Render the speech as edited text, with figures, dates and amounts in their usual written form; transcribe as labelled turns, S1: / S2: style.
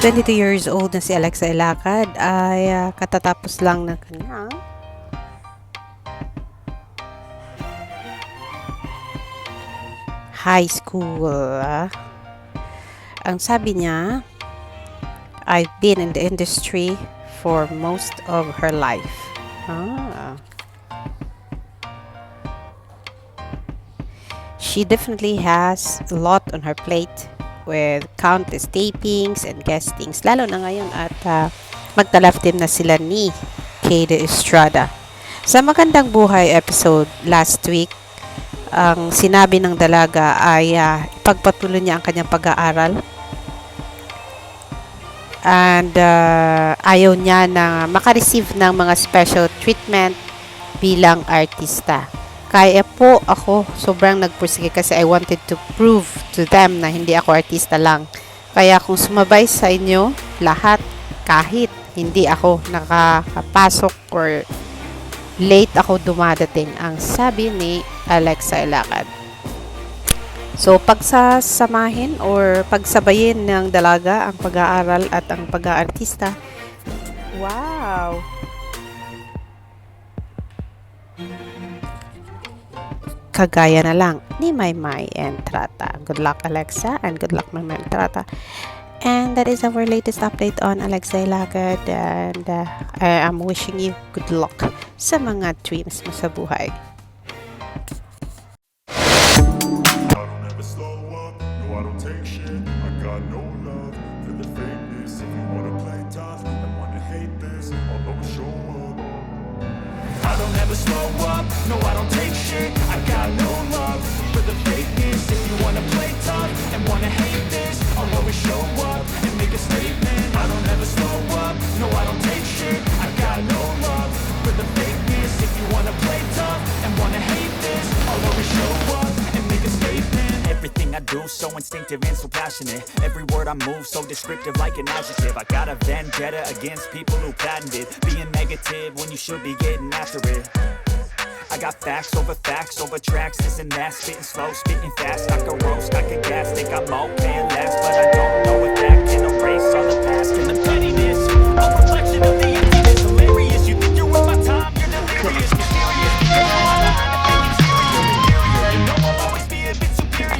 S1: 22 years old na si Alexa Ilacad ay katatapos lang ng kanyang high school. Ang sabi niya, I've been in the industry for most of her life. She definitely has a lot on her plate with countless tapings and guestings, lalo na ngayon at magka-love team na sila ni Kade Estrada. Sa Magandang Buhay episode last week, ang sinabi ng dalaga ay ipagpatuloy niya ang kanyang pag-aaral and ayaw niya na makareceive ng mga special treatment bilang artista. Kaya po ako sobrang nagpursige kasi I wanted to prove to them na hindi ako artista lang. Kaya kung sumabay sa inyo lahat, kahit hindi ako nakakapasok or late ako dumadating, ang sabi ni Alexa Ilacad. So pagsasamahin or pagsabayin ng dalaga ang pag-aaral at ang pag-aartista, wow! Kagaya na lang ni Maymay and Trata. Good luck, Alexa, and good luck, Maymay and Trata. And that is our latest update on Alexa Ilacad, and I am wishing you good luck sa mga dreams mo sa buhay.
S2: I don't ever slow up, no I don't take shit. I got no love for the fakeness. If you wanna play tough and wanna hate this, I'll always show up and make a statement. I don't ever slow up, no I don't take shit. I got no love for the fakeness. If you wanna play tough and wanna hate this, I'll always show up and make a statement. Everything I do so instinctive and so passionate. Every word I move so descriptive like an adjective. I got a vendetta against people who patented being negative when you should be getting after it. I got facts over tracks, this and that, spitting slow, spitting fast. I could roast, I could gas, think I'm okay at last, but I don't know if that